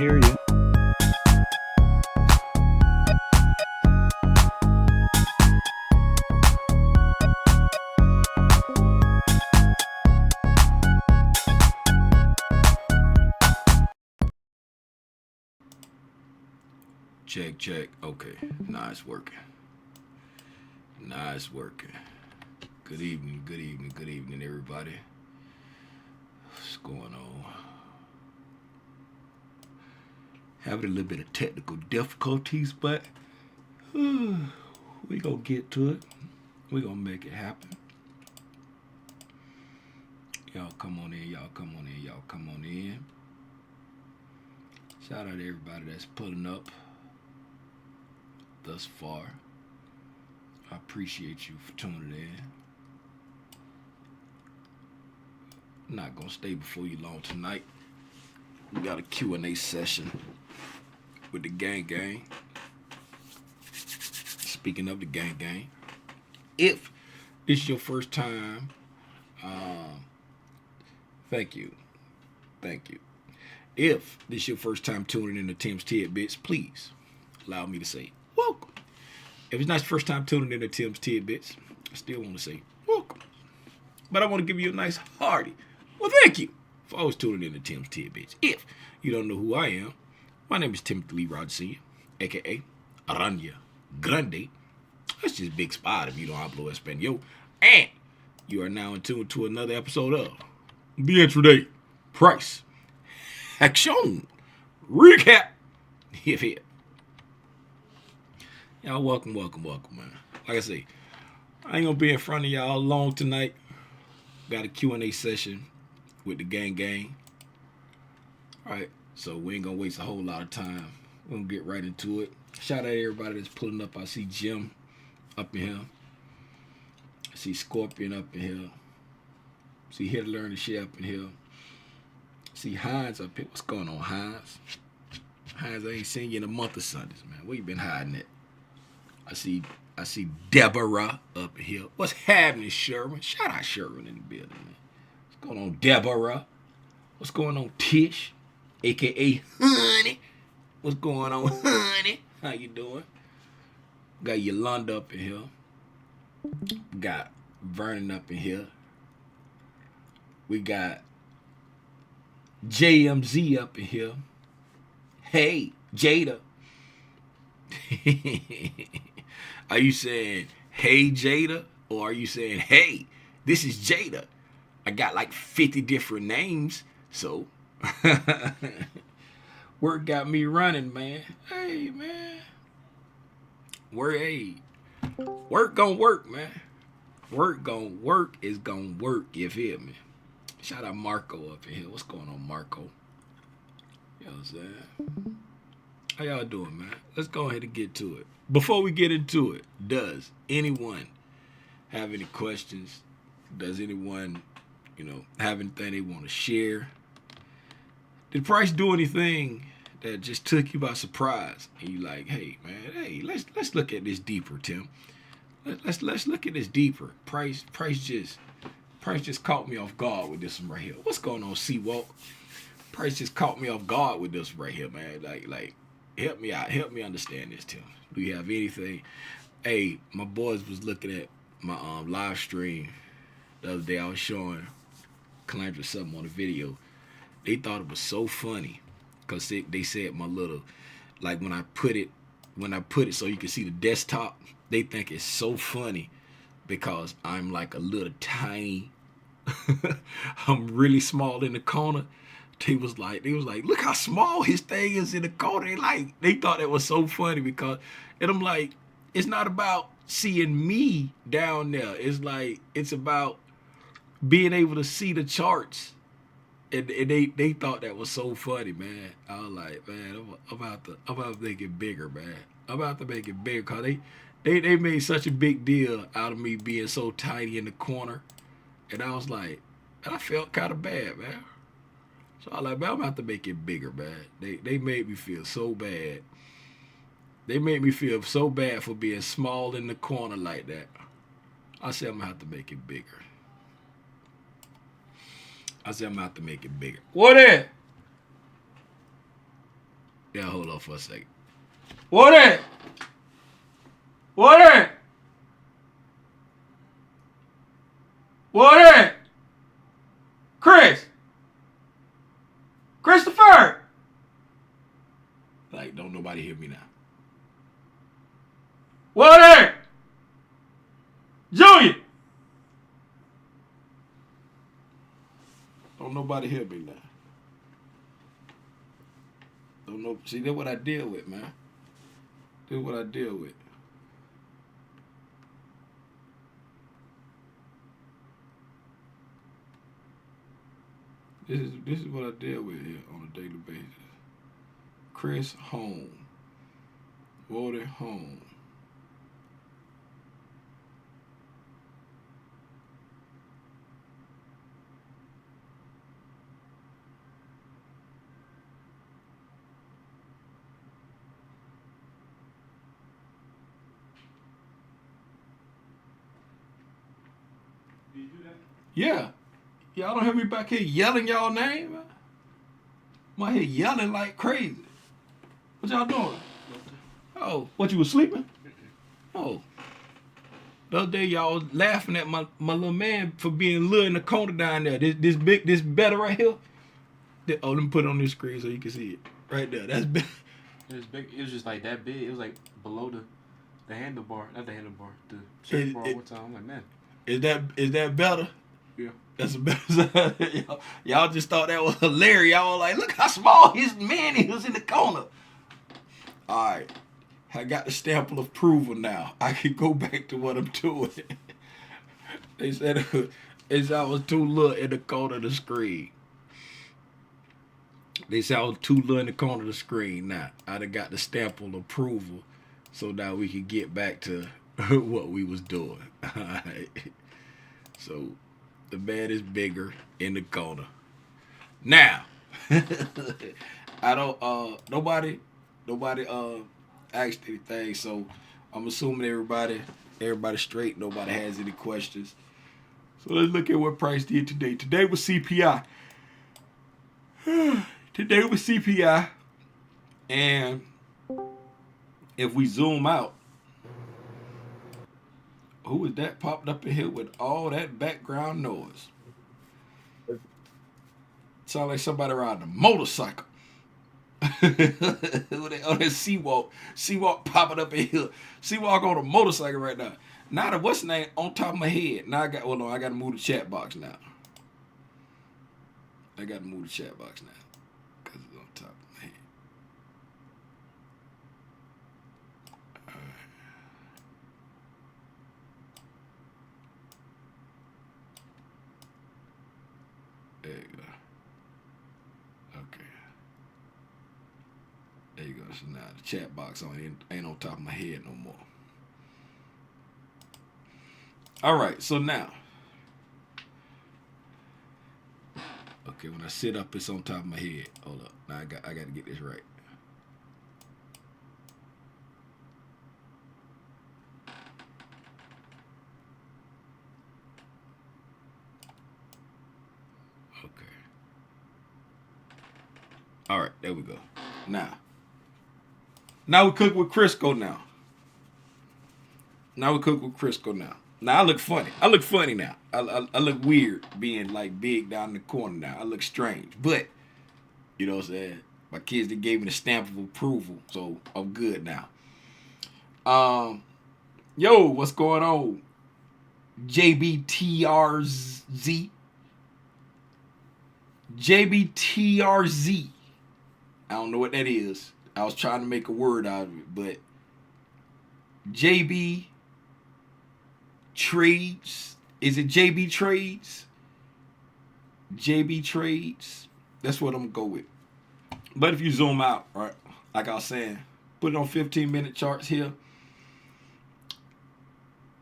hear you. Check, check. Okay. Nah, it's working. Nah, it's working. Good evening, good evening, good evening, everybody. What's going on? Having a little bit of technical difficulties, but we gonna get to it. We gonna make it happen. Y'all come on in, y'all come on in, y'all come on in. Shout out to everybody that's pulling up thus far. I appreciate you for tuning in. I'm not gonna stay before you long tonight. We got a Q&A session with the gang. Speaking of the gang, if this is your first time, thank you. If this is your first time tuning in to Tim's Tidbits, please allow me to say welcome. If it's not your first time tuning in to Tim's Tidbits, I still want to say welcome. But I want to give you a nice hearty, well, thank you for always tuning in to Tim's Tidbits. If you don't know who I am, my name is Timothy Lee Rogers Sr., a.k.a. Aranya Grande. That's just Big Spot if you don't hablo español. And you are now in tune to another episode of The Intraday Price Action Recap. If here. Y'all welcome, man. Like I say, I ain't gonna be in front of y'all long tonight. Got a Q&A session with the gang. Alright, so we ain't gonna waste a whole lot of time. We're gonna get right into it. Shout out to everybody that's pulling up. I see Jim up in here. I see Scorpion up in here. I see Here to Learn the Shit up in here. I see Hines up here. What's going on, Hines? Hines, I ain't seen you in a month of Sundays, man. Where you been hiding at? I see Deborah up in here. What's happening, Sherman? Shout out Sherman in the building, man. What's going on, Deborah? What's going on, Tish? A.K.A. Honey. What's going on, honey? How you doing? Got Yolanda up in here. Got Vernon up in here. We got JMZ up in here. Hey, Jada. Are you saying, hey, Jada? Or are you saying, hey, this is Jada? I got like 50 different names, so work got me running, man. Hey, man. Work gonna work, man. Work gonna work is gonna work, you feel me? Shout out Marco up in here. What's going on, Marco? You know what I'm saying? How y'all doing, man? Let's go ahead and get to it. Before we get into it, does anyone have any questions? Does anyone, have anything they want to share? Did Price do anything that just took you by surprise? And you like, hey, man, let's look at this deeper, Tim. Let's look at this deeper. Price just caught me off guard with this one right here. What's going on, Seawalk? Price just caught me off guard with this right here, man. Like. Help me out. Help me understand this, Tim. Do you have anything? Hey, my boys was looking at my live stream the other day. I was showing Calandra something on the video. They thought it was so funny because they said my little, like when I put it so you can see the desktop, they think it's so funny because I'm like a little tiny, I'm really small in the corner. They was like, look how small his thing is in the corner. They thought it was so funny because, and I'm like, it's not about seeing me down there. It's like, it's about being able to see the charts. And they thought that was so funny, man. I was like, man, I'm about to make it bigger, man. I'm about to make it bigger because they made such a big deal out of me being so tiny in the corner. And I was like, and I felt kind of bad, man. So I was like, man, I'm about to make it bigger, man. They made me feel so bad. They made me feel so bad for being small in the corner like that. I said, I'm going to have to make it bigger. What is? Yeah, hold on for a second. What that? What that? What that? Chris. Christopher. Like, don't nobody hear me now. What that? Junior. Don't nobody hear me now. Don't know. See, that's what I deal with, man. That's what I deal with. This is what I deal with here on a daily basis. Chris home. Voted home. Did you do that? Yeah. Y'all don't hear me back here yelling y'all name, man? I'm out here yelling like crazy. What y'all doing? Oh, what, you was sleeping? Oh. The other day y'all was laughing at my little man for being little in the corner down there. This better right here. Oh, let me put it on this screen so you can see it. Right there. That's big. It was big. It was just like that big. It was like below the handlebar. Not the handlebar. The shirt bar one time. I'm like, man. Is that better? Yeah. That's a better. y'all just thought that was hilarious. Y'all like, look how small his man is in the corner. All right. I got the stamp of approval now. I can go back to what I'm doing. They said I was too little in the corner of the screen. They said I was too little in the corner of the screen. Now, I done got the stamp of approval so now we can get back to what we was doing. All right. So, the man is bigger in the corner. Now, I don't, nobody asked anything, so I'm assuming everybody straight. Nobody has any questions. So let's look at what price did today. Today was CPI. Today was CPI, and if we zoom out, who is that popped up in here with all that background noise? Sound like somebody riding a motorcycle. On that Seawalk popping up in here. Seawalk on a motorcycle right now. Now the what's name on top of my head. Now I got to move the chat box now. I got to move the chat box now because it's on top of my head. All right. There you go. Okay. There you go. So now the chat box ain't on top of my head no more. All right. So now, okay, when I sit up, it's on top of my head. Hold up. Now I got to get this right. Okay. All right. There we go. Now we cook with Crisco now. Now I look funny. I look funny now. I look weird being like big down in the corner now. I look strange. But, you know what I'm saying? My kids, they gave me the stamp of approval. So I'm good now. Yo, what's going on? JBTRZ. JBTRZ. I don't know what that is. I was trying to make a word out of it, but JB Trades. Is it JB Trades? JB Trades. That's what I'm going to go with. But if you zoom out, right, like I was saying, put it on 15-minute charts here.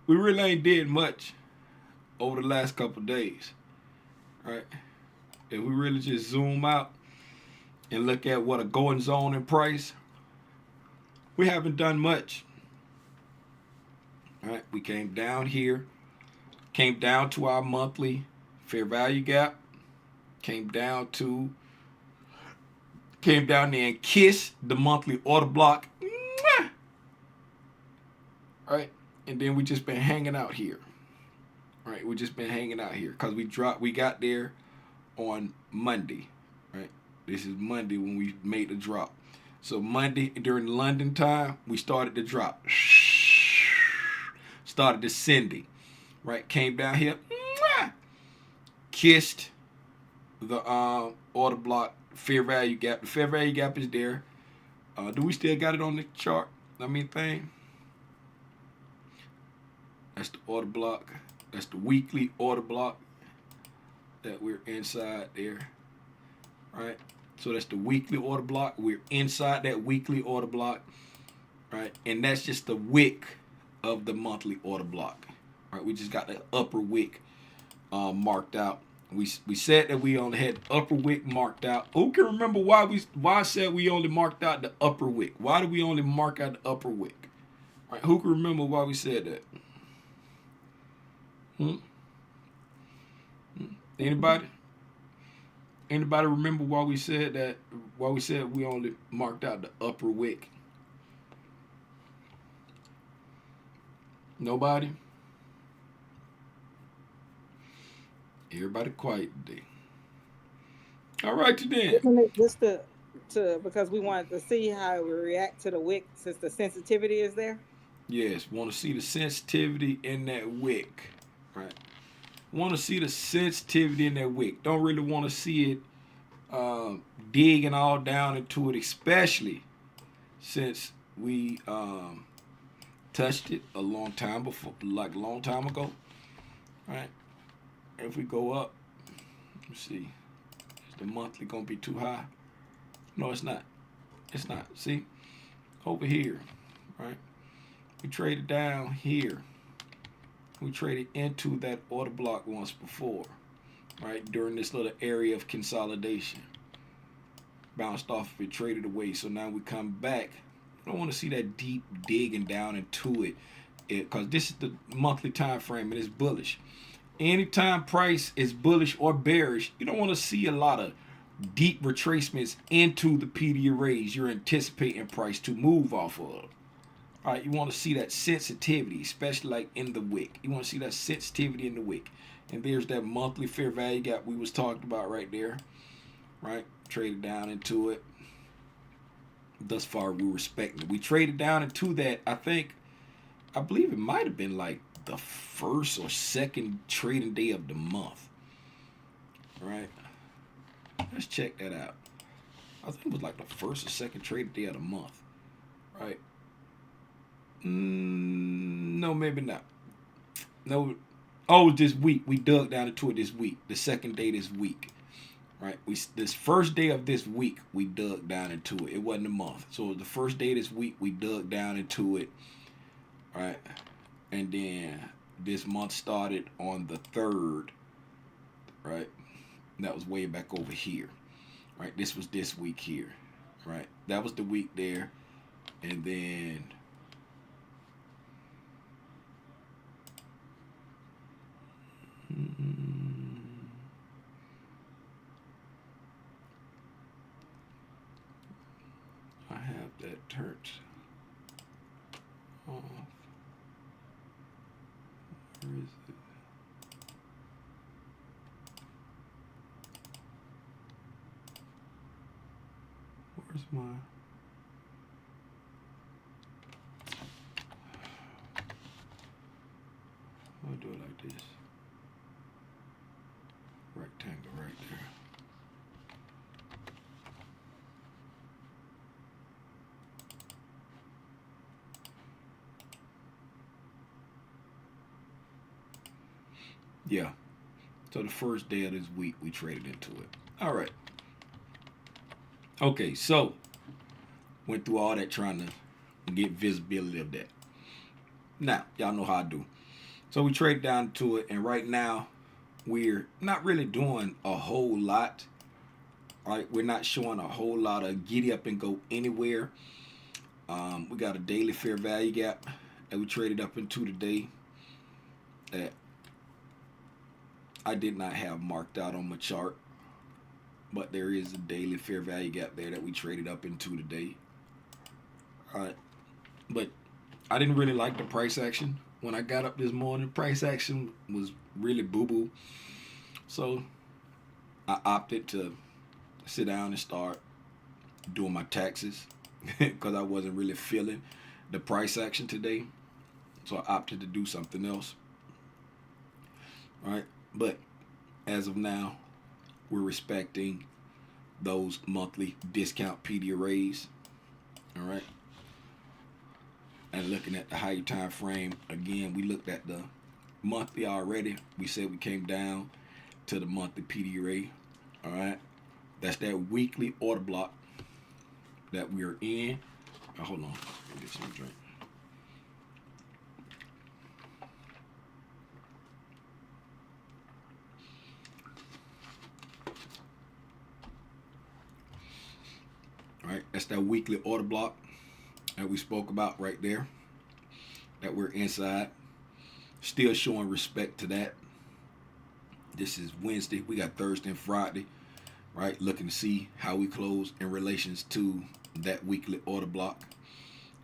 We really ain't did much over the last couple of days, right? If we really just zoom out and look at what a going zone in price, we haven't done much. All right, we came down here, came down to our monthly fair value gap, came down to Came down there and kissed the monthly order block. Mwah! Right? And then we just been hanging out here. Right? We just been hanging out here. Because we got there on Monday. Right? This is Monday when we made the drop. So Monday, during London time, we started the drop. Started descending. Right? Came down here. Mwah! Kissed the order block. Fair value gap. The fair value gap is there. Do we still got it on the chart? Thing. That's the order block. That's the weekly order block that we're inside there. Right? So that's the weekly order block. We're inside that weekly order block. Right? And that's just the wick of the monthly order block. Right? We just got the upper wick marked out. We said that we only had the upper wick marked out. Who can remember why I said we only marked out the upper wick? Why did we only mark out the upper wick? All right, who can remember why we said that? Anybody? Anybody remember why we said that? Why we said we only marked out the upper wick? Nobody? Everybody quiet today. All right, then. Just to because we wanted to see how it would react to the wick since the sensitivity is there. Yes, want to see the sensitivity in that wick, right? Want to see the sensitivity in that wick. Don't really want to see it digging all down into it, especially since we touched it a long time ago, right? If we go up, let's see, is the monthly gonna be too high? No, it's not. It's not. See, over here, right? We traded down here. We traded into that order block once before, right? During this little area of consolidation. Bounced off of it, traded away. So now we come back. I don't want to see that deep digging down into it, because this is the monthly time frame and it's bullish. Anytime price is bullish or bearish, you don't want to see a lot of deep retracements into the PD arrays you're anticipating price to move off of. All right, you want to see that sensitivity, especially like in the wick. You want to see that sensitivity in the wick. And there's that monthly fair value gap we was talking about right there. Right? Traded down into it. Thus far, we respect it. We traded down into that, I believe it might have been like the first or second trading day of the month. Right? Let's check that out. I think it was like the first or second trading day of the month. Right? No, maybe not. No. Oh, this week. We dug down into it this week. The second day this week. Right? This first day of this week, we dug down into it. It wasn't a month. So it was the first day this week, we dug down into it. Right? And then this month started on the 3rd. Right? And that was way back over here. Right? This was this week here. Right? That was the week there. And then I have that turned off. Where is it? Where's my... I'll do it like this. Rectangle right there. Yeah. So the first day of this week, we traded into it. All right. Okay, so went through all that trying to get visibility of that. Now, y'all know how I do. So we traded down to it, and right now, we're not really doing a whole lot. All right, we're not showing a whole lot of giddy up and go anywhere. We got a daily fair value gap that we traded up into today that I did not have marked out on my chart. but there is a daily fair value gap there that we traded up into today. All right, but I didn't really like the price action when I got up this morning. Price action was really boo-boo, so I opted to sit down and start doing my taxes because I wasn't really feeling the price action today, so I opted to do something else. All right, but as of now, we're respecting those monthly discount PD arrays. All right. And looking at the higher time frame, again, we looked at the monthly already. We said we came down to the monthly PD array. All right. That's that weekly order block that we're in. Hold on. Let me get some drink. All right, that's that weekly order block that we spoke about right there, that we're inside. Still showing respect to that. This is Wednesday. We got Thursday and Friday, right? Looking to see how we close in relations to that weekly order block,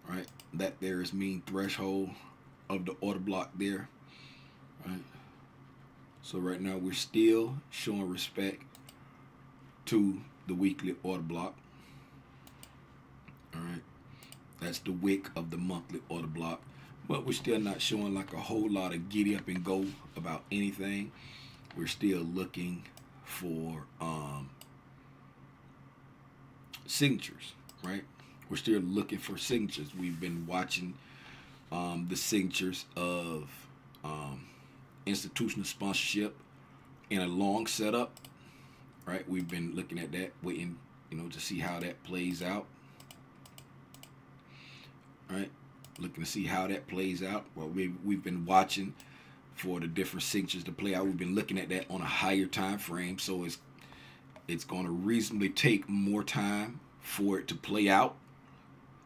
right? That there is mean threshold of the order block there, right? So right now we're still showing respect to the weekly order block. All right, that's the wick of the monthly order block, but we're still not showing like a whole lot of giddy up and go about anything. We're still looking for signatures, right? We're still looking for signatures. We've been watching the signatures of institutional sponsorship in a long setup, right? We've been looking at that, waiting, to see how that plays out. Right, looking to see how that plays out. Well, we've been watching for the different signatures to play out. We've been looking at that on a higher time frame, so it's going to reasonably take more time for it to play out,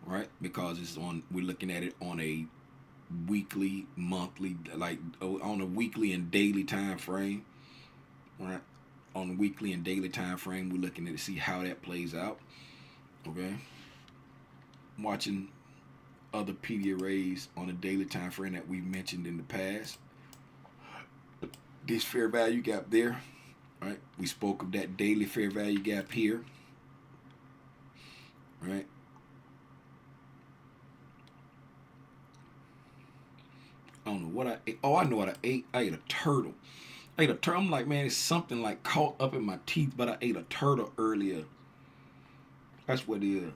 right? Because we're looking at it on a weekly, monthly, like on a weekly and daily time frame, right? On a weekly and daily time frame, we're looking at to see how that plays out. Okay, watching other PD arrays on a daily time frame that we've mentioned in the past. This fair value gap there, right? We spoke of that daily fair value gap here, right? I don't know what I ate. Oh, I know what I ate. I ate a turtle. I'm like, man, it's something like caught up in my teeth, but I ate a turtle earlier. That's what it is.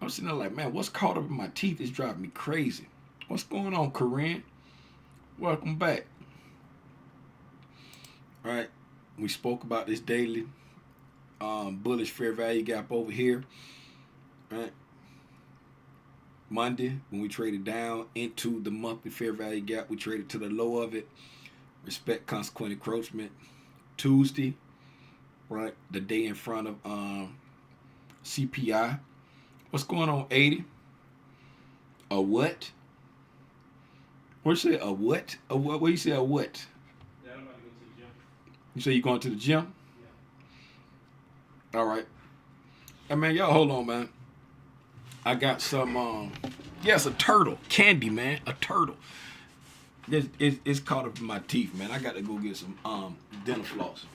I'm sitting there like, man, what's caught up in my teeth is driving me crazy. What's going on, Corinne? Welcome back. All right, we spoke about this daily bullish fair value gap over here. All right. Monday, when we traded down into the monthly fair value gap, we traded to the low of it. Respect consequent encroachment. Tuesday, right, the day in front of CPI. What's going on, 80? A what? What you say? A what? A what? What you say? A what? Yeah, I'm about to go to the gym. You say you going to the gym? Yeah. All right. Hey, man, y'all hold on, man. I got some, yes, a turtle. Candy, man. A turtle. It's caught up in my teeth, man. I got to go get some dental floss.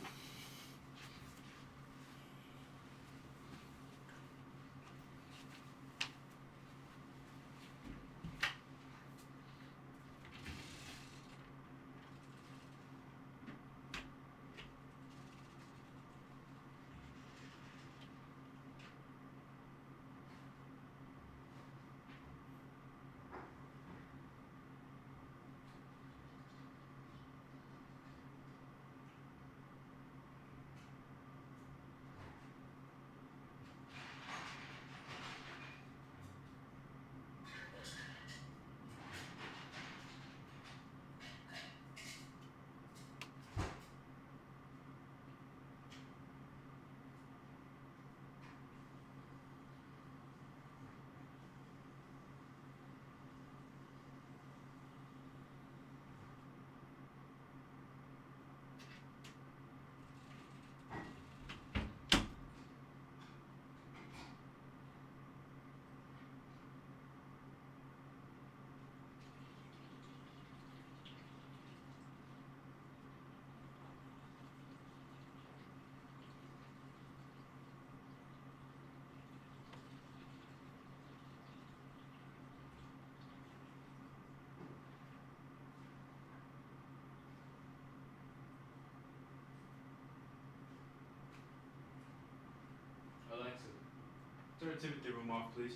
Turn the Timothy room off, please.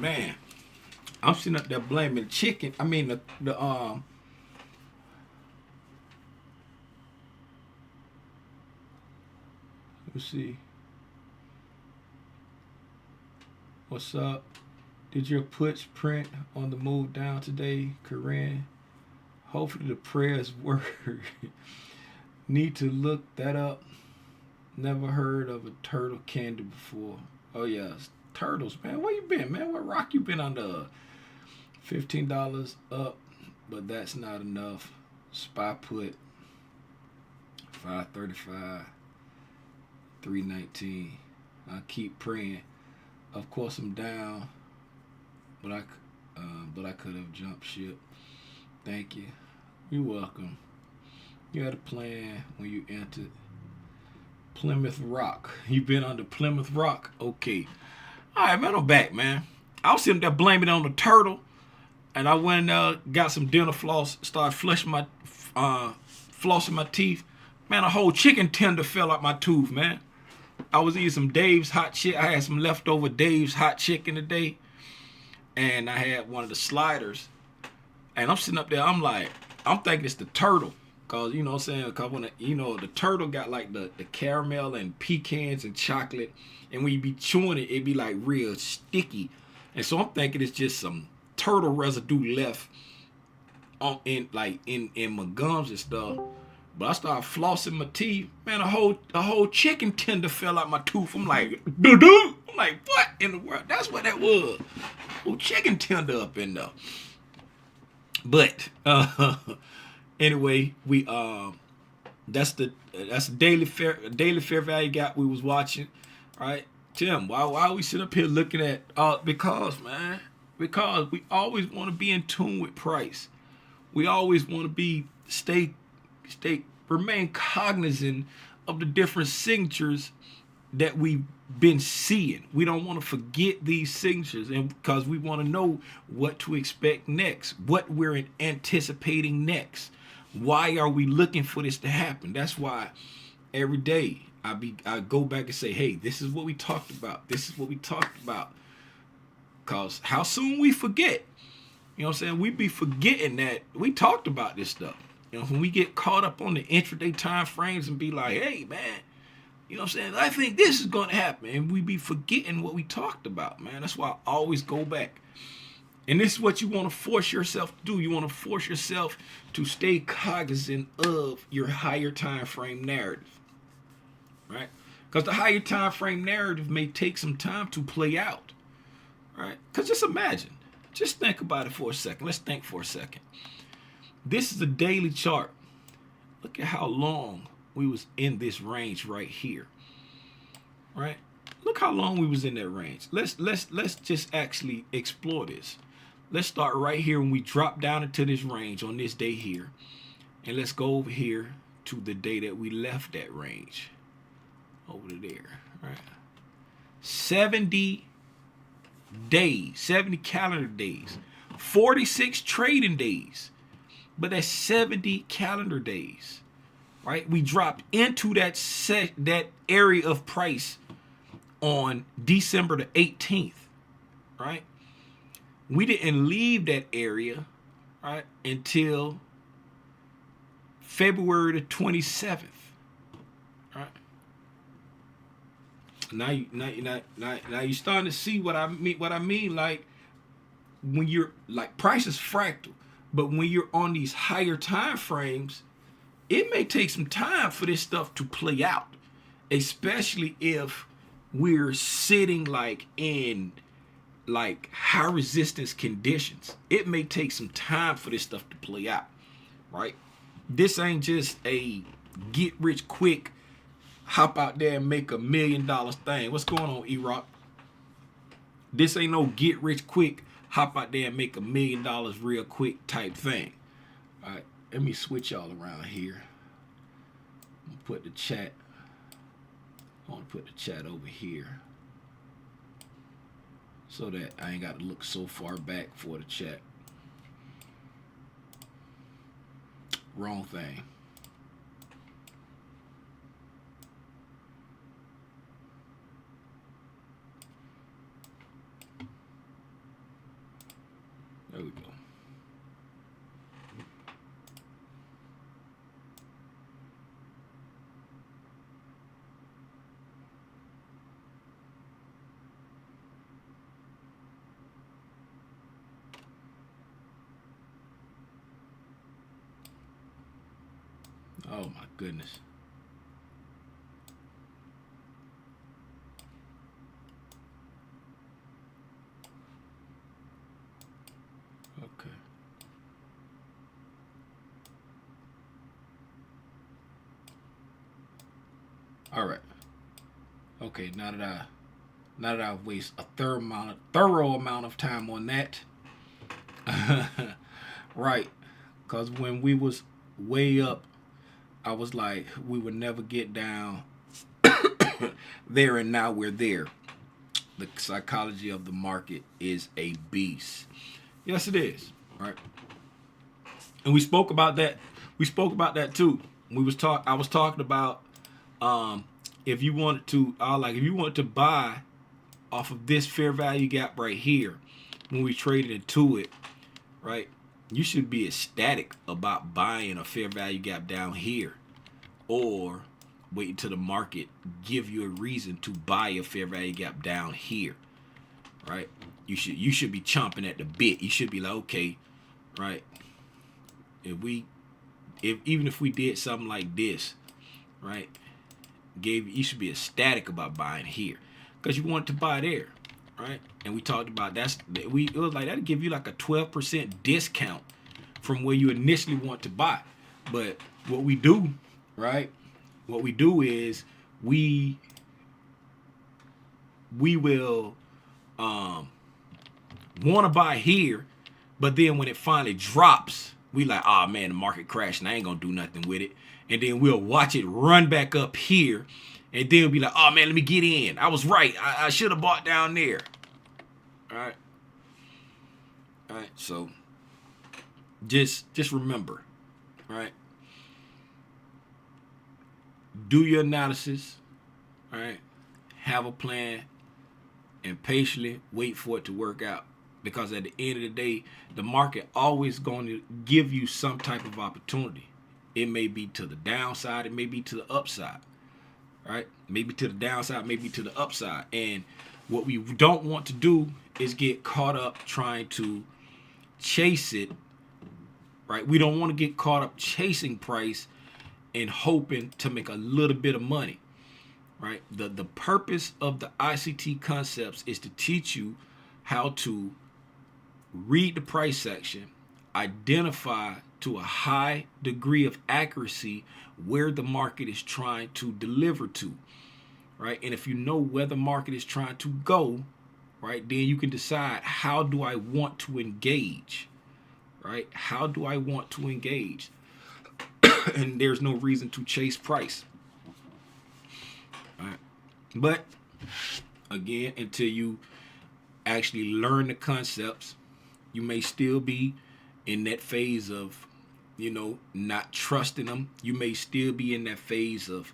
Man, I'm sitting up there blaming chicken. I mean the let's see. What's up? Did your puts print on the move down today, Corinne? Hopefully the prayers work. Need to look that up. Never heard of a turtle candy before. Oh yeah, turtles, man. Where you been, man? What rock you been under? $15 up, but that's not enough. Spy put $5.35, $3.19. I keep praying. Of course I'm down, but I could have jumped ship. Thank you. You're welcome. You had a plan when you entered Plymouth Rock. You been under Plymouth Rock? Okay. All right, man, I'm back, man. I was sitting there blaming it on the turtle, and I went got some dental floss, started flossing my teeth. Man, a whole chicken tender fell out my tooth, man. I was eating some Dave's hot chicken. I had some leftover Dave's hot chicken today, and I had one of the sliders. And I'm sitting up there, I'm thinking it's the turtle. Cause you know what I'm saying, cause when the turtle got like the caramel and pecans and chocolate, and when you be chewing it, it be like real sticky. And so I'm thinking it's just some turtle residue left in my gums and stuff. But I started flossing my teeth, man. A whole chicken tender fell out my tooth. I'm like, doo-doo. I'm like, what in the world? That's what that was. Whole chicken tender up in there. But anyway, we that's the daily fair value gap we was watching, right? Tim, why we sit up here looking at because we always want to be in tune with price. We always want to remain cognizant of the different signatures that we've been seeing. We don't want to forget these signatures, and because we want to know what to expect next, what we're anticipating next. Why are we looking for this to happen? That's why every day I go back and say, hey, this is what we talked about. This is what we talked about. Because how soon we forget. You know what I'm saying? We be forgetting that we talked about this stuff. You know, when we get caught up on the intraday time frames and be like, hey, man, you know what I'm saying? I think this is going to happen. And we be forgetting what we talked about, man. That's why I always go back. And this is what you want to force yourself to do. You want to force yourself to stay cognizant of your higher time frame narrative, right? Because the higher time frame narrative may take some time to play out, right? Because just think about it for a second. Let's think for a second. This is a daily chart. Look at how long we was in this range right here, right? Look how long we was in that range. Let's just actually explore this. Let's start right here when we drop down into this range on this day here. And let's go over here to the day that we left that range. Over there, right? 70 days, 70 calendar days, 46 trading days. But that's 70 calendar days, right? We dropped into that area of price on December the 18th, right? We didn't leave that area, right, until February the 27th, right? Now you're starting to see what I mean. Like when you're like price is fractal, but when you're on these higher time frames, it may take some time for this stuff to play out, especially if we're sitting like in like high resistance conditions. It may take some time for this stuff to play out, right? This ain't just a get rich quick, hop out there and make $1 million thing. What's going on, E-Rock? This ain't no get rich quick, hop out there and make $1 million real quick type thing. All right, let me switch y'all around here. I'm gonna put the chat. I want to put the chat over here so that I ain't got to look so far back for the chat. Wrong thing. There we go. Oh my goodness. Okay. All right. Okay, now that I've wasted a thorough amount of time on that. Right. Cause when we was way up, I was like, we would never get down there, and now we're there. The psychology of the market is a beast. Yes, it is. Right. And we spoke about that. We spoke about that too. I was talking about if you wanted to buy off of this fair value gap right here when we traded into it, right? You should be ecstatic about buying a fair value gap down here, or wait until the market give you a reason to buy a fair value gap down here, right? You should be chomping at the bit. You should be like, okay, right? Even if we did something like this, right? You should be ecstatic about buying here because you want to buy there, right? And we talked about it was like that'd give you like a 12% discount from where you initially want to buy. But what we do, right? What we do is we will want to buy here, but then when it finally drops, we like, oh man, the market crashed and I ain't gonna do nothing with it. And then we'll watch it run back up here, and then we'll be like, oh man, let me get in. I was right. I should have bought down there. All right. All right. So just remember, all right? Do your analysis, all right? Have a plan and patiently wait for it to work out. Because at the end of the day, the market always going to give you some type of opportunity. It may be to the downside, it may be to the upside, right? Maybe to the downside, maybe to the upside. And what we don't want to do is get caught up trying to chase it, right? We don't want to get caught up chasing price and hoping to make a little bit of money, right? The purpose of the ICT concepts is to teach you how to read the price section, identify to a high degree of accuracy where the market is trying to deliver to, right? And if you know where the market is trying to go, right, then you can decide, how do I want to engage, right? How do I want to engage? And there's no reason to chase price. All right. But again, until you actually learn the concepts, you may still be in that phase of, not trusting them. You may still be in that phase of,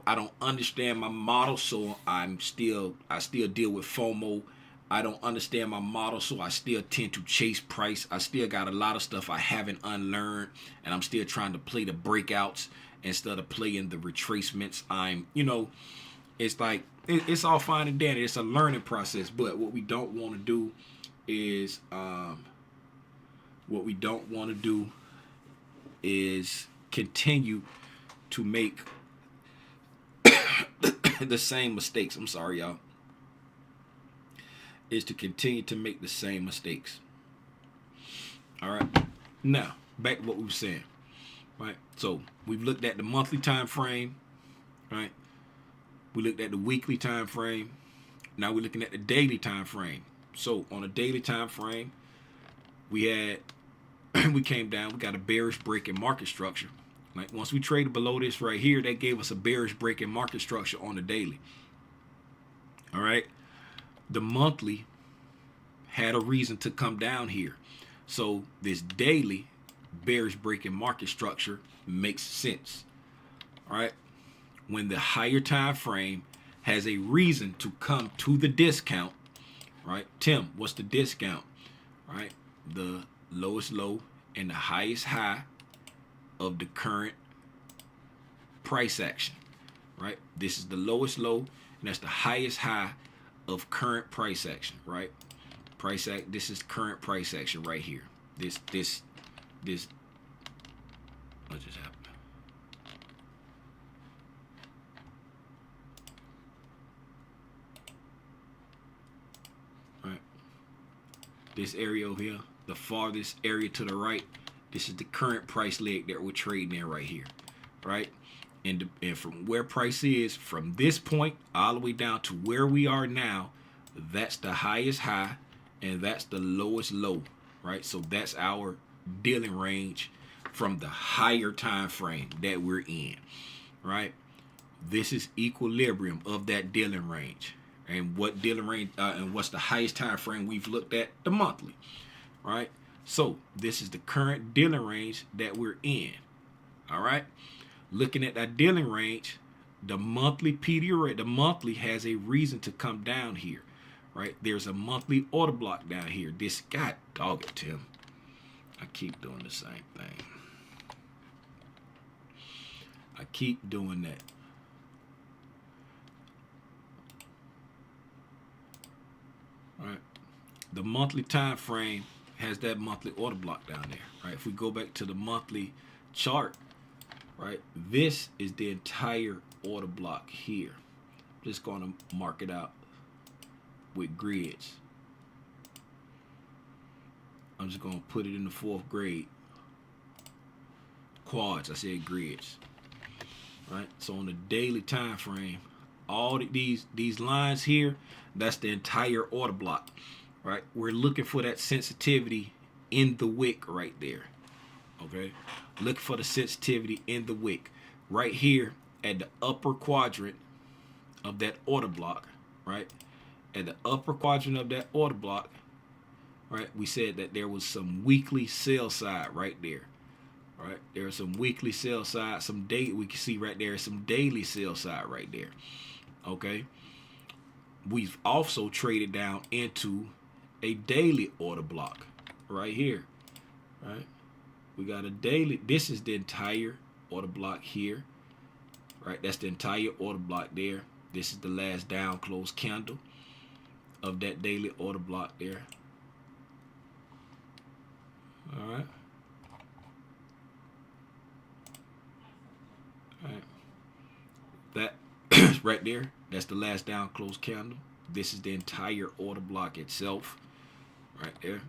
I don't understand my model, so I still deal with FOMO. I don't understand my model, so I still tend to chase price. I still got a lot of stuff I haven't unlearned, and I'm still trying to play the breakouts instead of playing the retracements. It's like, it's all fine and dandy. It's a learning process, but what we don't want to do is continue to make the same mistakes. I'm sorry, y'all. Is to continue to make the same mistakes. All right. Now, back to what we were saying. Right. So we've looked at the monthly time frame. Right. We looked at the weekly time frame. Now we're looking at the daily time frame. So on a daily time frame, we came down. We got a bearish break in market structure. Like once we traded below this right here, that gave us a bearish break in market structure on the daily. All right. The monthly had a reason to come down here. So this daily bearish break in market structure makes sense. All right. When the higher time frame has a reason to come to the discount, right? Tim, what's the discount? Right? The lowest low and the highest high of the current price action, right? This is the lowest low and that's the highest high of current price action, right? This is current price action right here. This what just happened? Right. This area over here, the farthest area to the right, this is the current price leg that we're trading in right here, right? And from where price is, from this point all the way down to where we are now, that's the highest high and that's the lowest low, right? So that's our dealing range from the higher time frame that we're in, right? This is equilibrium of that dealing range. And what dealing range and what's the highest time frame we've looked at? The monthly, right? So this is the current dealing range that we're in. All right. Looking at that dealing range, the monthly PDub, the monthly has a reason to come down here, right? There's a monthly order block down here. This God dog it, Tim. I keep doing the same thing. I keep doing that. All right. The monthly time frame has that monthly order block down there, right? If we go back to the monthly chart, right, this is the entire order block here. I'm just going to mark it out with grids. I'm just going to put it in the 4th grade. Quads, I said grids. Right? So on the daily time frame, all these lines here, that's the entire order block. Right? We're looking for that sensitivity in the wick right there. Okay? Look for the sensitivity in the wick. Right here at the upper quadrant of that order block. Right? At the upper quadrant of that order block, right, we said that there was some weekly sell side right there. Right? There's some weekly sell side, some day we can see right there, some daily sell side right there. Okay? We've also traded down into a daily order block right here. Right? We got a daily, this is the entire order block here. Right? That's the entire order block there. This is the last down close candle of that daily order block there. All right. All right. That right there, that's the last down close candle. This is the entire order block itself. Right there.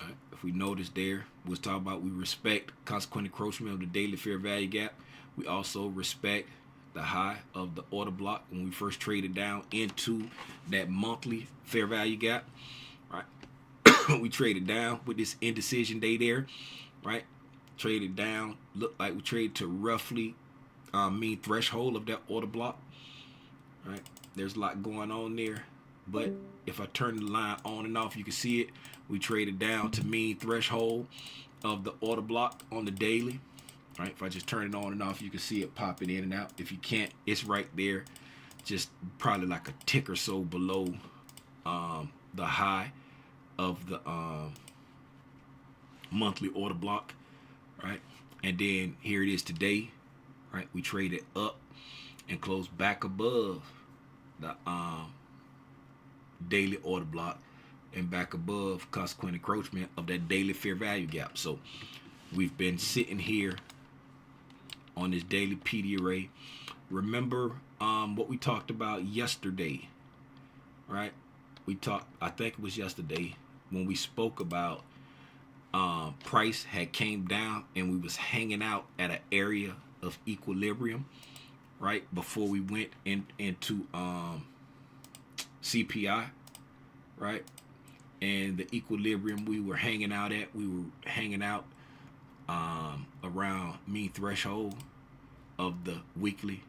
All right. If we notice there, we'll talk about we respect consequent encroachment of the daily fair value gap. We also respect the high of the order block when we first traded down into that monthly fair value gap. Right. We traded down with this indecision day there, right? Traded down, looked like we traded to roughly mean threshold of that order block, right? There's a lot going on there, but if I turn the line on and off, you can see it. We traded down to mean threshold of the order block on the daily, right? If I just turn it on and off, you can see it popping in and out. If you can't, it's right there, just probably like a tick or so below the high of the monthly order block, right? And then here it is today, right? We traded up and closed back above the daily order block and back above consequent encroachment of that daily fair value gap. So We've been sitting here on this daily PD array. Remember what we talked about yesterday, right? I think it was yesterday when we spoke about price had came down and we was hanging out at an area of equilibrium, right? Before we went into CPI, right? And the equilibrium we were hanging out around mean threshold of the weekly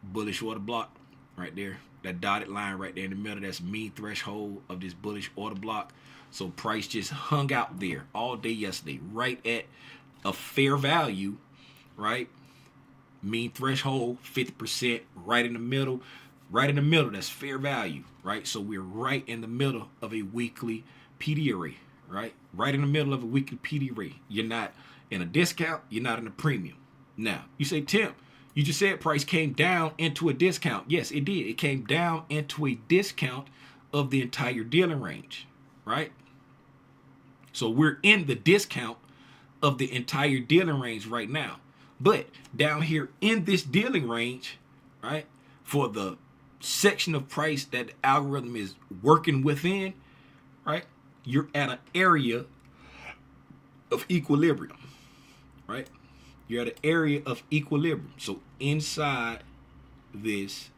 bullish order block right there. That dotted line right there in the middle, that's mean threshold of this bullish order block. So price just hung out there all day yesterday, right at a fair value, right? Mean threshold, 50%, right in the middle. Right in the middle, that's fair value, right? So we're right in the middle of a weekly PD array, right? Right in the middle of a weekly PD array. You're not in a discount, you're not in a premium. Now, you say, Tim, you just said price came down into a discount. Yes, it did. It came down into a discount of the entire dealing range, right? So we're in the discount of the entire dealing range right now. But down here in this dealing range, right, for the section of price that the algorithm is working within, right, you're at an area of equilibrium, right? You're at an area of equilibrium. So inside this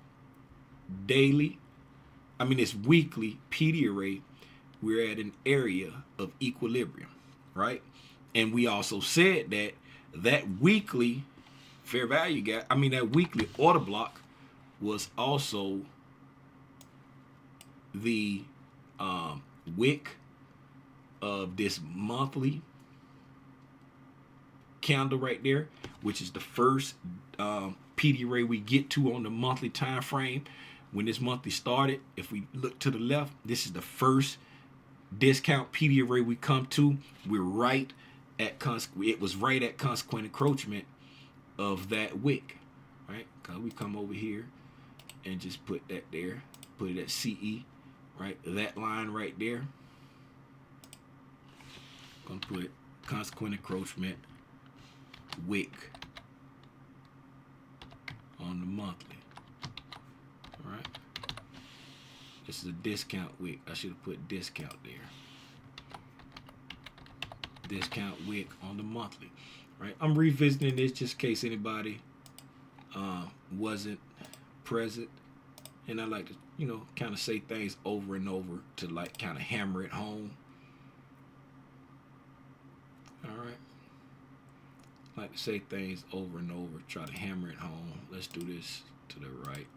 this weekly PD array, we're at an area of equilibrium, right? And we also said that weekly fair value gap, that weekly order block was also the wick of this monthly candle right there, which is the first PD array we get to on the monthly time frame. When this monthly started, if we look to the left, this is the first discount PD array we come to. We're right at it was right at consequent encroachment of that wick, right? Because we come over here and just put that there, put it at CE, right? That line right there. Gonna put consequent encroachment wick on the monthly. All right. This is a discount wick. I should have put discount there. Discount wick on the monthly, right? I'm revisiting this just in case anybody wasn't present, and I like to kind of say things over and over to like kind of hammer it home. All right, I like to say things over and over, try to hammer it home. Let's do this to the right.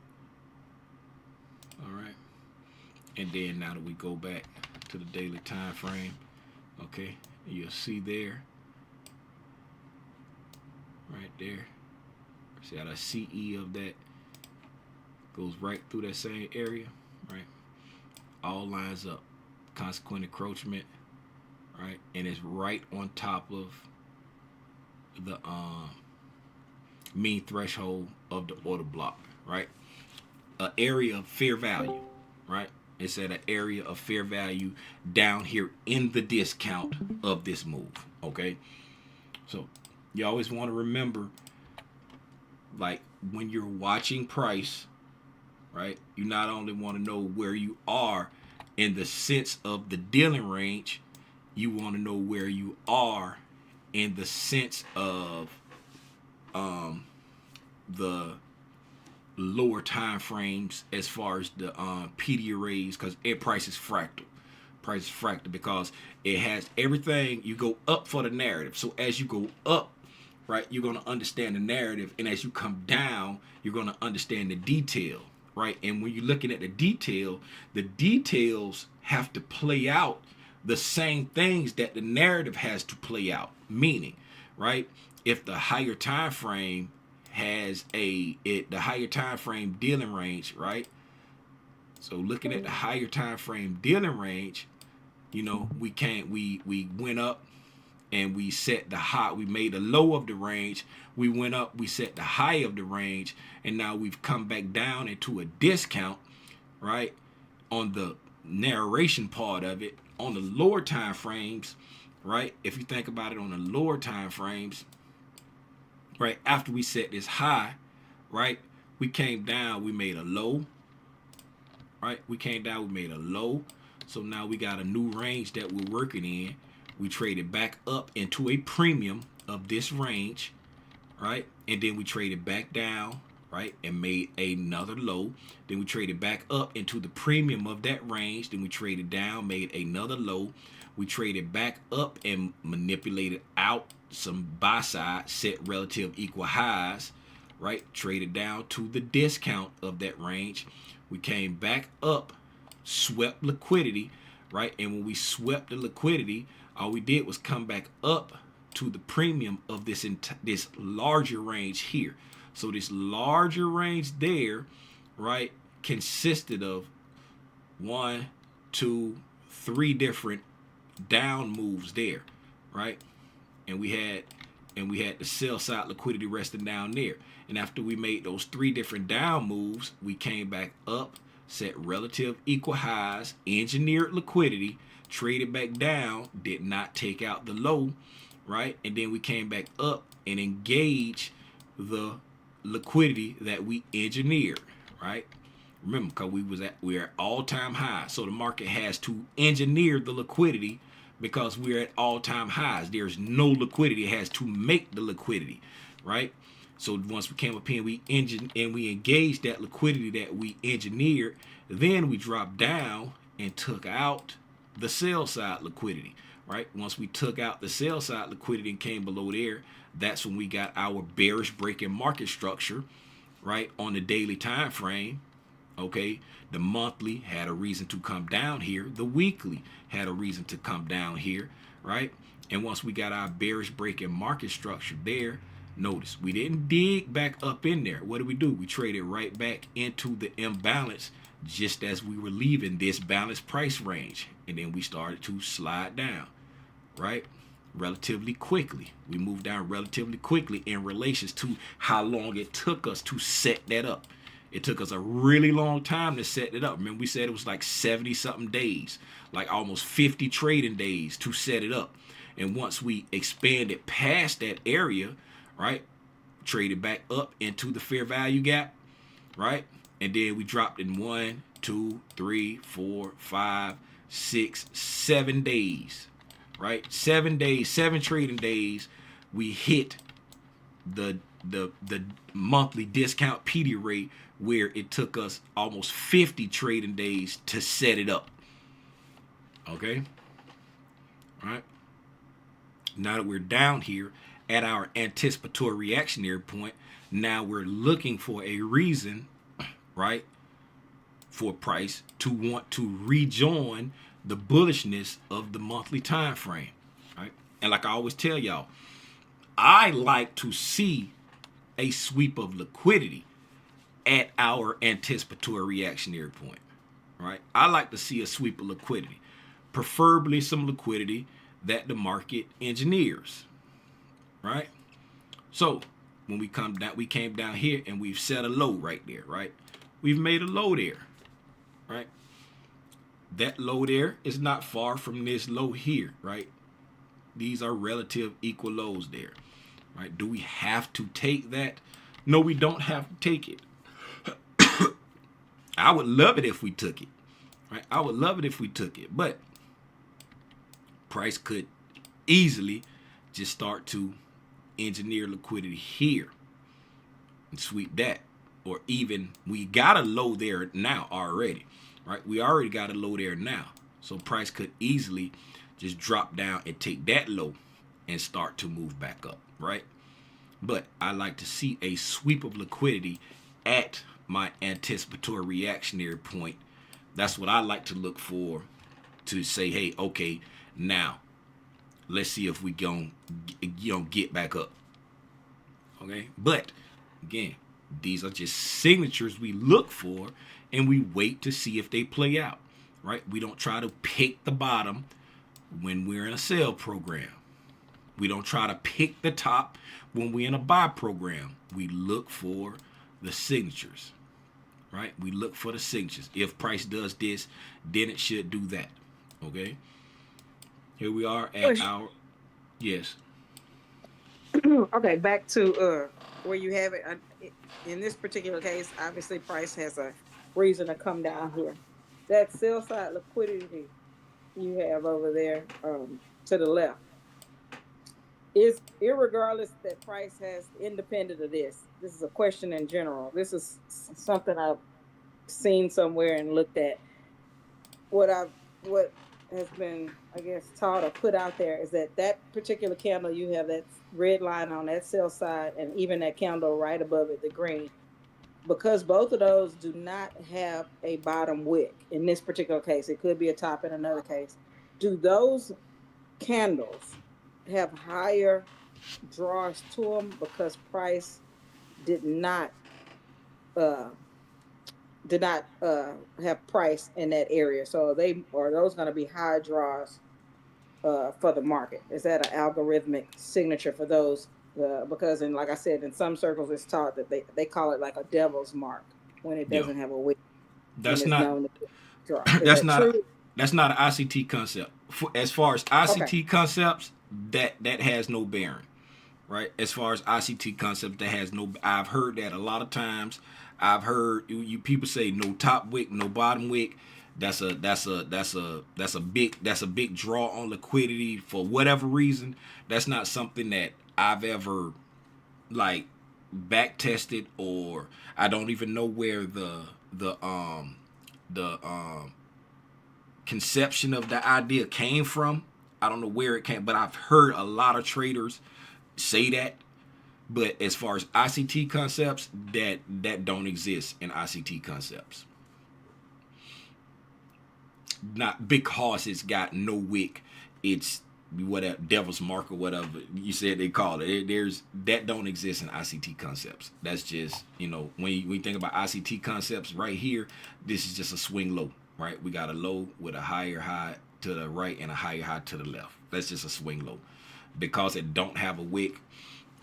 All right, and then now that we go back to the daily time frame, okay, you'll see there, right there, see how the CE of that goes right through that same area, right? All lines up, consequent encroachment, right? And it's right on top of the mean threshold of the order block, right? An area of fair value, right? It's at an area of fair value down here in the discount of this move, okay? So you always want to remember, like when you're watching price, right? You not only want to know where you are in the sense of the dealing range, you want to know where you are in the sense of the lower time frames as far as the PD arrays, because price is fractal. Price is fractal because it has everything. You go up for the narrative. So as you go up, right, you're going to understand the narrative, and as you come down, you're going to understand the detail, right? And when you're looking at the details have to play out the same things that the narrative has to play out. Meaning, right, if the higher time frame has the higher time frame dealing range, right? So looking at the higher time frame dealing range, we went up and we set the high, we made the low of the range, we went up, we set the high of the range, and now we've come back down into a discount, right? On the narration part of it, on the lower time frames, right? If you think about it on the lower time frames, right? After we set this high, right? We came down, we made a low, right? We came down, we made a low. So now we got a new range that we're working in. We traded back up into a premium of this range, right? And then we traded back down, right? And made another low. Then we traded back up into the premium of that range. Then we traded down, made another low. We traded back up and manipulated out some buy side, set relative equal highs, right? Traded down to the discount of that range. We came back up, swept liquidity, right? And when we swept the liquidity, all we did was come back up to the premium of this larger range here. So this larger range there, right, consisted of 1, 2, 3 different down moves there, right? And we had the sell side liquidity resting down there. And after we made those 3 different down moves, we came back up, set relative equal highs, engineered liquidity, traded back down, did not take out the low, right? And then we came back up and engaged the liquidity that we engineered, right? Remember, because we're at all-time highs. So the market has to engineer the liquidity because we're at all-time highs. There's no liquidity. It has to make the liquidity, right? So once we came up here and we engaged that liquidity that we engineered, then we dropped down and took out the sell side liquidity, right? Once we took out the sell side liquidity and came below there, that's when we got our bearish breaking market structure, right? On the daily time frame, okay? The monthly had a reason to come down here. The weekly had a reason to come down here, right? And once we got our bearish breaking market structure there, notice we didn't dig back up in there. What did? We traded right back into the imbalance just as we were leaving this balanced price range. And then we started to slide down, right? Relatively quickly. We moved down relatively quickly in relations to how long it took us to set that up. It took us a really long time to set it up. Remember, we said it was like 70 something days, like almost 50 trading days to set it up. And once we expanded past that area, right, traded back up into the fair value gap, right? And then we dropped in 1, 2, 3, 4, 5, 6, 7 days, right? 7 days, 7 trading days, we hit the monthly discount PD rate where it took us almost 50 trading days to set it up. Okay? All right? Now that we're down here at our anticipatory reactionary point, now we're looking for a reason, right, for price to want to rejoin the bullishness of the monthly time frame, right? And like I always tell y'all, I like to see a sweep of liquidity at our anticipatory reactionary point, right? I like to see a sweep of liquidity, preferably some liquidity that the market engineers, right? So when we came down here and we've set a low right there, right? We've made a low there, right? That low there is not far from this low here, right? These are relative equal lows there, right? Do we have to take that? No, we don't have to take it. I would love it if we took it, right? I would love it if we took it, but price could easily just start to engineer liquidity here and sweep that. Or even we got a low there now already, right? We already got a low there now. So price could easily just drop down and take that low and start to move back up, right? But I like to see a sweep of liquidity at my anticipatory reactionary point. That's what I like to look for to say, hey, okay, now let's see if we gonna get back up. Okay, but again, these are just signatures we look for and we wait to see if they play out, right? We don't try to pick the bottom when we're in a sell program. We don't try to pick the top when we're in a buy program. We look for the signatures, right? We look for the signatures. If price does this, then it should do that, okay? Here we are at our, yes. Okay, back to where you have it. In this particular case, obviously price has a reason to come down here. That sell side liquidity you have over there to the left is irregardless that price has independent of this. This is a question in general. This is something I've seen somewhere and looked at. What has been, I guess, taught or put out there is that that particular candle, you have that red line on that sell side, and even that candle right above it, the green, because both of those do not have a bottom wick. In this particular case, it could be a top in another case. Do those candles have higher draws to them because price did not uh have price in that area? So are those going to be high draws for the market? Is that an algorithmic signature for those? Because, and like I said, in some circles it's taught that they call it like a devil's mark when it Yeah. doesn't have a wick That's and it's not known to draw. Is that's that not true? that's not an ICT concept. As far as ICT Okay. concepts, that has no bearing, right? As far as ICT concepts, that has no. I've heard that a lot of times. I've heard you people say no top wick, no bottom wick. That's a big draw on liquidity for whatever reason. That's not something that I've ever like back tested, or I don't even know where the conception of the idea came from. I don't know where it came, but I've heard a lot of traders say that. But as far as ICT concepts, that don't exist in ICT concepts. Not because it's got no wick. It's whatever devil's mark or whatever you said they call it. There's that don't exist in ICT concepts. That's just, when you think about ICT concepts right here, this is just a swing low, right? We got a low with a higher high to the right and a higher high to the left. That's just a swing low. Because it don't have a wick,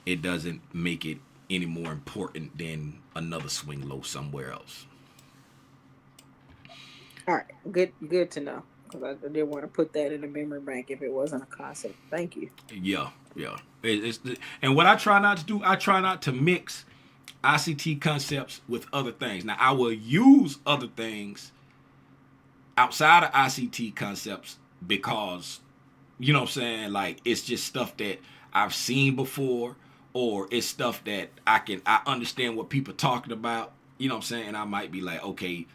it doesn't make it any more important than another swing low somewhere else. All right, good to know, because I didn't want to put that in the memory bank if it wasn't a concept. Thank you. Yeah. And what I try not to do, I try not to mix ICT concepts with other things. Now, I will use other things outside of ICT concepts because, you know what I'm saying, like it's just stuff that I've seen before, or it's stuff that I understand what people are talking about, you know what I'm saying, and I might be like, okay,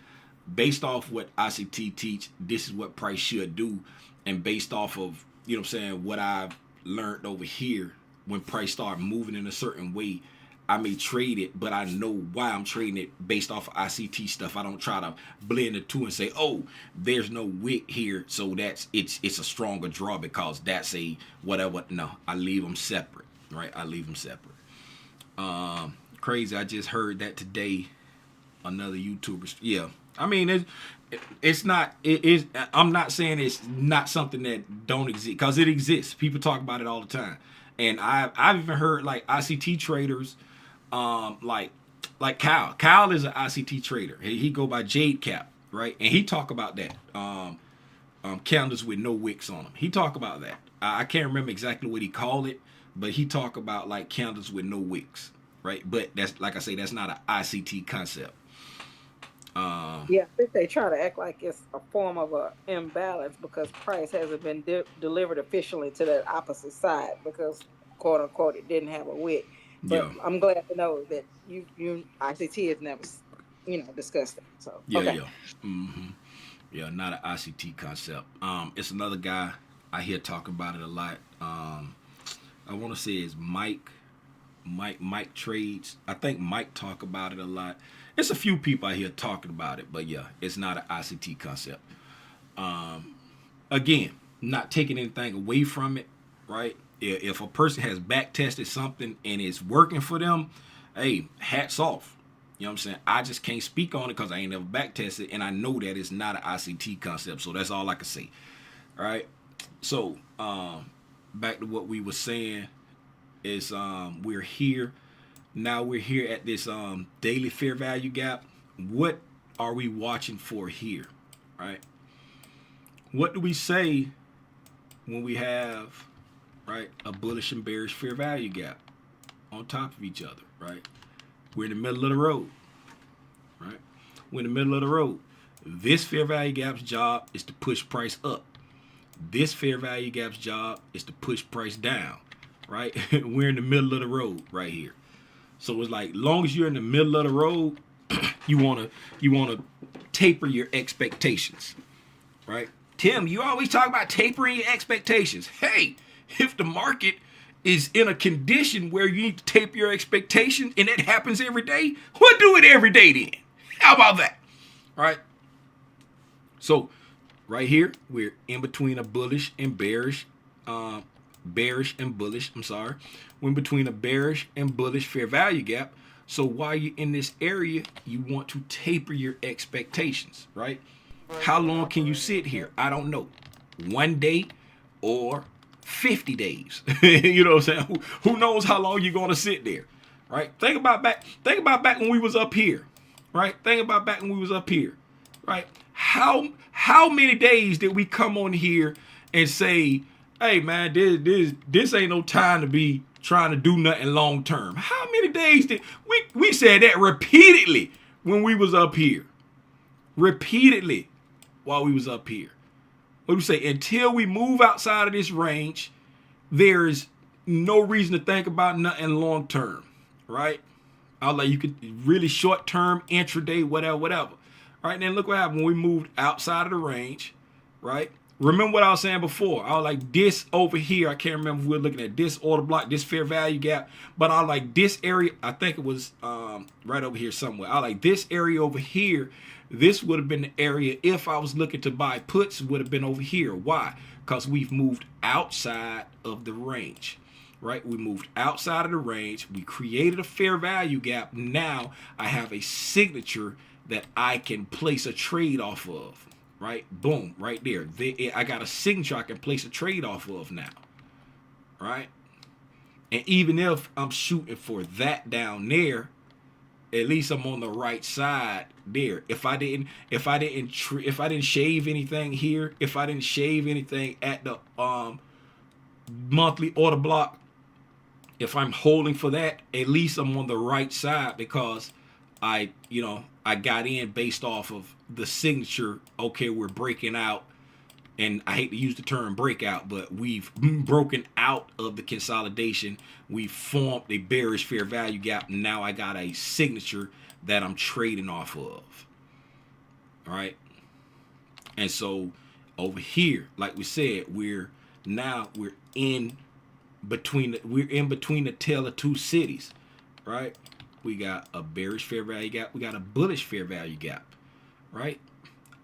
based off what ICT teach, this is what price should do, and based off of, you know what I'm saying, what I've learned over here, when price start moving in a certain way, I may trade it, but I know why I'm trading it based off of ICT stuff. I don't try to blend the two and say, oh, there's no wick here, so it's a stronger draw because that's a whatever. No, I leave them separate, right? I leave them separate. Crazy, I just heard that today. Another YouTuber, yeah. I mean, it's not. It is. I'm not saying it's not something that don't exist, because it exists. People talk about it all the time, and I've even heard like ICT traders, like Kyle. Kyle is an ICT trader. He go by Jade Cap, right? And he talk about that. Candles with no wicks on them. He talk about that. I can't remember exactly what he called it, but he talk about like candles with no wicks, right? But that's, like I say, that's not an ICT concept. Yeah, I think they try to act like it's a form of a imbalance because price hasn't been delivered officially to the opposite side because, quote unquote, it didn't have a wick. But Yeah. I'm glad to know that you ICT has never discussed it. So Yeah, okay. yeah. Mm-hmm. Yeah, not an ICT concept. It's another guy I hear talk about it a lot. I want to say it's Mike Trades. I think Mike talk about it a lot. It's a few people I hear talking about it, but yeah, it's not an ICT concept. Again, not taking anything away from it, right? If a person has back tested something and it's working for them, hey, hats off. You know what I'm saying? I just can't speak on it because I ain't never back tested, and I know that it's not an ICT concept, so that's all I can say. All right. So back to what we were saying is we're here. Now we're here at this daily fair value gap. What are we watching for here, right? What do we say when we have, right, a bullish and bearish fair value gap on top of each other, right? We're in the middle of the road, right? We're in the middle of the road. This fair value gap's job is to push price up. This fair value gap's job is to push price down, right? We're in the middle of the road right here. So it's like, long as you're in the middle of the road, you wanna taper your expectations, right? Tim, you always talk about tapering your expectations. Hey, if the market is in a condition where you need to taper your expectation and it happens every day, we'll do it every day then. How about that? All right. So right here, we're in between a bullish and bearish, bearish and bullish. I'm sorry. We're in between a bearish and bullish fair value gap. So while you're in this area, you want to taper your expectations, right? How long can you sit here? I don't know. 1 day or 50 days. You know what I'm saying? Who knows how long you're going to sit there, right? Think about back when we was up here, right? Think about back when we was up here, right? How many days did we come on here and say, hey man, this ain't no time to be trying to do nothing long term? How many days did we said that repeatedly when we was up here? Repeatedly while we was up here. What do we say? Until we move outside of this range, there's no reason to think about nothing long term, right? I'll like you could really short term, intraday, whatever. All right, then look what happened when we moved outside of the range, right? Remember what I was saying before. I was like this over here. I can't remember if we were looking at this order block, this fair value gap, but I like this area. I think it was right over here somewhere. I like this area over here. This would have been the area if I was looking to buy puts, would have been over here. Why? Because we've moved outside of the range, right? We moved outside of the range. We created a fair value gap. Now I have a signature that I can place a trade off of, right? Boom, right there. I got a signature I can place a trade off of now, right? And even if I'm shooting for that down there, at least I'm on the right side there. If I didn't shave anything here, if I didn't shave anything at the monthly order block, if I'm holding for that, at least I'm on the right side because I got in based off of the signature. Okay, we're breaking out, and I hate to use the term breakout, but we've broken out of the consolidation. We formed a bearish fair value gap. Now I got a signature that I'm trading off of. All right. And so over here, like we said, we're in between the tail of two cities, right? We got a bearish fair value gap. We got a bullish fair value gap, right?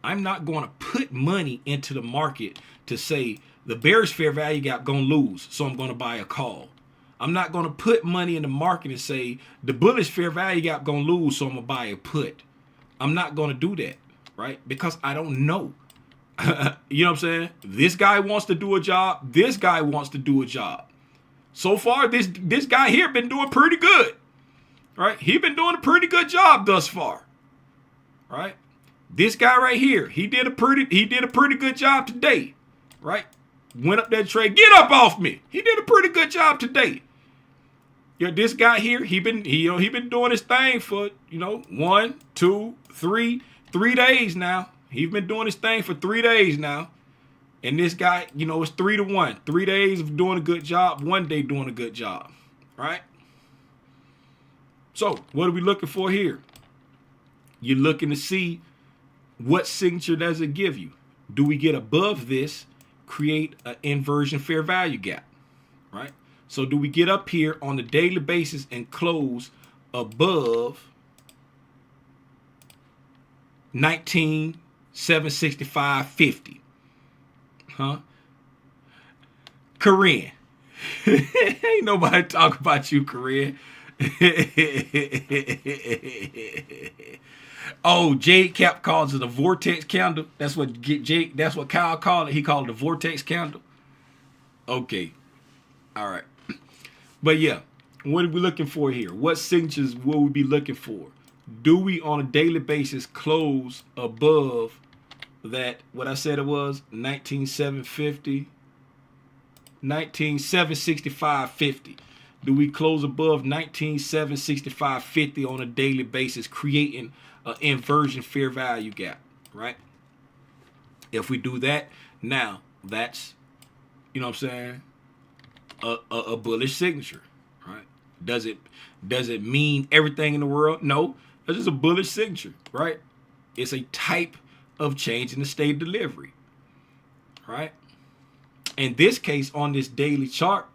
I'm not going to put money into the market to say the bearish fair value gap going to lose, so I'm going to buy a call. I'm not going to put money in the market and say the bullish fair value gap going to lose, so I'm going to buy a put. I'm not going to do that, right? Because I don't know. You know what I'm saying? This guy wants to do a job. This guy wants to do a job. So far, this guy here been doing pretty good, right? He been doing a pretty good job thus far, right? This guy right here, he did a pretty good job today, right? Went up that trade, get up off me. He did a pretty good job today. Yeah, this guy here, he been doing his thing for 1, 2, 3 days now. He's been doing his thing for 3 days now. And this guy, it's 3 to 1. 3 days of doing a good job, 1 day doing a good job, right? So what are we looking for here? You're looking to see what signature does it give you. Do we get above this, create an inversion fair value gap, right? So do we get up here on a daily basis and close above 19,765.50? Huh? Korean. Ain't nobody talk about you, Korean. Oh, Jade Cap calls it a vortex candle. That's what Kyle called it. He called it a vortex candle. Okay. All right. But yeah, what are we looking for here? What signatures will we be looking for? Do we on a daily basis close above that, what I said it was, 19,750? 19,765.50? Do we close above 19,765.50 on a daily basis, creating an inversion fair value gap, right? If we do that, now that's, you know what I'm saying, a bullish signature, right? Does it mean everything in the world? No, it's just a bullish signature, right? It's a type of change in the state of delivery, right? In this case, on this daily chart,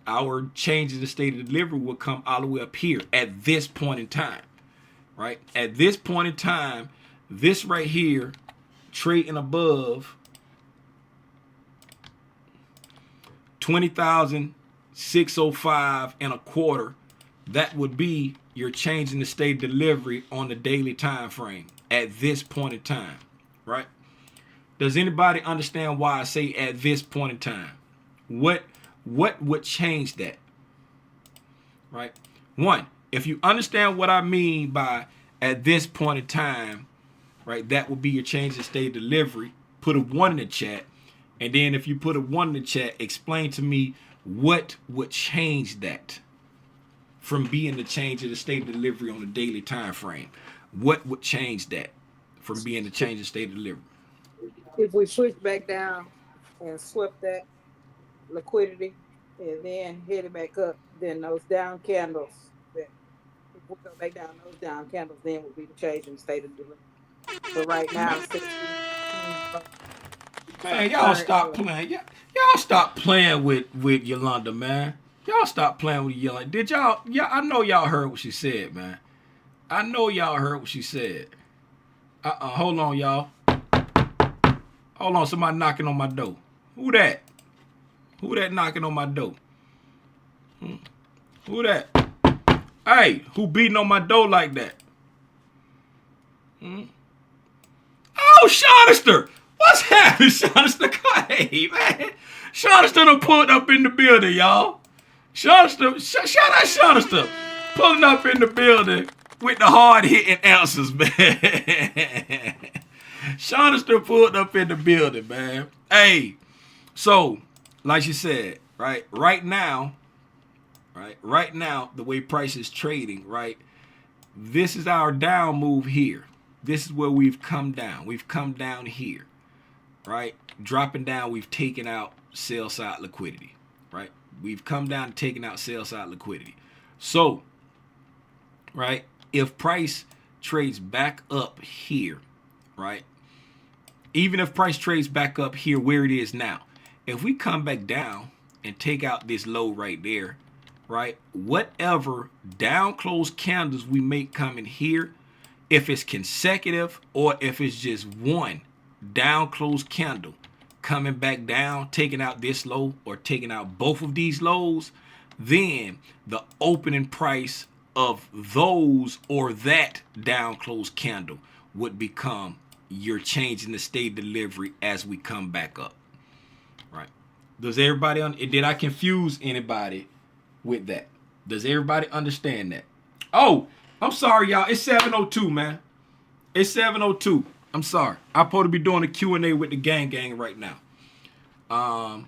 our change in the state of delivery will come all the way up here at this point in time, right? At this point in time, this right here, trading above 20,605.25, that would be your change in the state of delivery on the daily time frame at this point in time, right? Does anybody understand why I say at this point in time? What would change that? Right? One, if you understand what I mean by at this point in time, right, that would be your change in state of delivery. Put a 1 in the chat. And then if you put a 1 in the chat, explain to me what would change that from being the change of the state of delivery on a daily time frame. What would change that from being the change of state of delivery? If we push back down and swept that liquidity and then hit it back up, then those down candles, if we go back down, those down candles then would be the change in state of delivery. But right now, 60. Man, y'all stop playing. Y'all stop playing with Yolanda, man. Y'all stop playing with Yolanda. Did y'all? Yeah, I know y'all heard what she said, man. I know y'all heard what she said. Hold on, y'all. Hold on, somebody knocking on my door. Who that? Who that knocking on my door? Who that? Hey, who beating on my door like that? Oh, Shawnester! What's happening, Shawnester? Hey, man. Shawnester done pulled up in the building, y'all. Shawnester, shout out Shawnester. Pulling up in the building with the hard-hitting answers, man. Shawnester pulled up in the building, man. Hey, so, like you said, right now, the way price is trading, right, this is our down move here. This is where we've come down. We've come down here, right? Dropping down, we've taken out sell side liquidity, right? We've come down and taken out sell side liquidity. So, right, if price trades back up here, right, even if price trades back up here where it is now, if we come back down and take out this low right there, right, whatever down close candles we make coming here, if it's consecutive or if it's just one down close candle coming back down, taking out this low or taking out both of these lows, then the opening price of those or that down close candle would become your change in the state delivery as we come back up, right? Does everybody did I confuse anybody with that? Does everybody understand that? Oh, I'm sorry, y'all. It's 7:02, man. It's 7:02. I'm sorry. I'm supposed to be doing a Q&A with the gang right now. I'm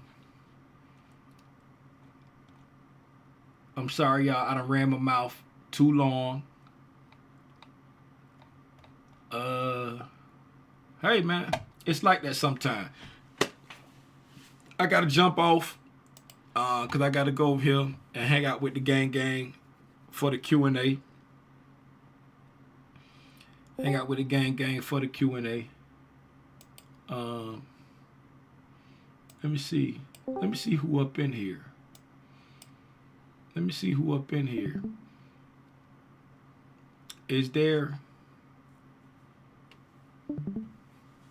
sorry, y'all. I done ran my mouth too long. Hey, man. It's like that sometimes. I got to jump off because I got to go over here and hang out with the gang for the Q&A. Hang out with the gang for the Q&A. Let me see. Let me see who up in here. Let me see who up in here. Is there...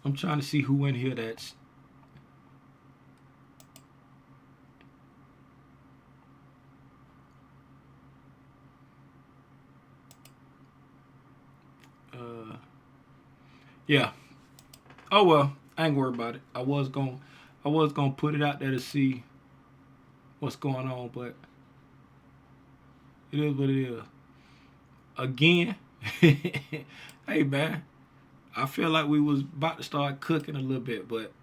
I'm trying to see who in here that's... Yeah. Oh well, I ain't worried about it. I was gonna put it out there to see what's going on, but it is what it is. Again, hey man, I feel like we was about to start cooking a little bit, but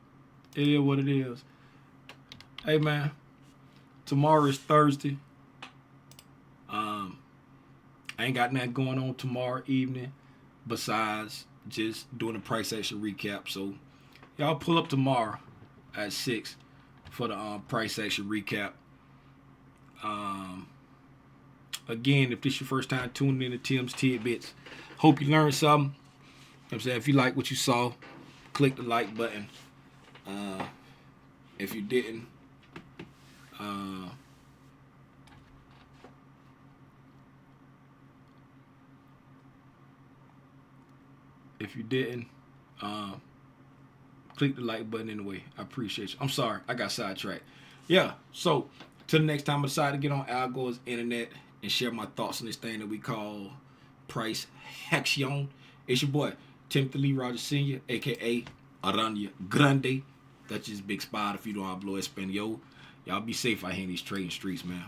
it is what it is. Hey man, Tomorrow is Thursday. I ain't got nothing going on tomorrow evening besides just doing a price action recap. So y'all pull up tomorrow at 6 for the price action recap. Again, if this is your first time tuning in to Tim's Tidbits, hope you learned something. You know what I'm saying? If you like what you saw, click the like button. If you didn't, click the like button anyway. I appreciate you. I'm sorry, I got sidetracked. Yeah, so till the next time I decide to get on Algo's internet and share my thoughts on this thing that we call price action. It's your boy, Timothy Lee Rogers Sr., a.k.a. Aranya Grande. That's just Big Spot if you don't hablo español. Y'all be safe out here in these trading streets, man.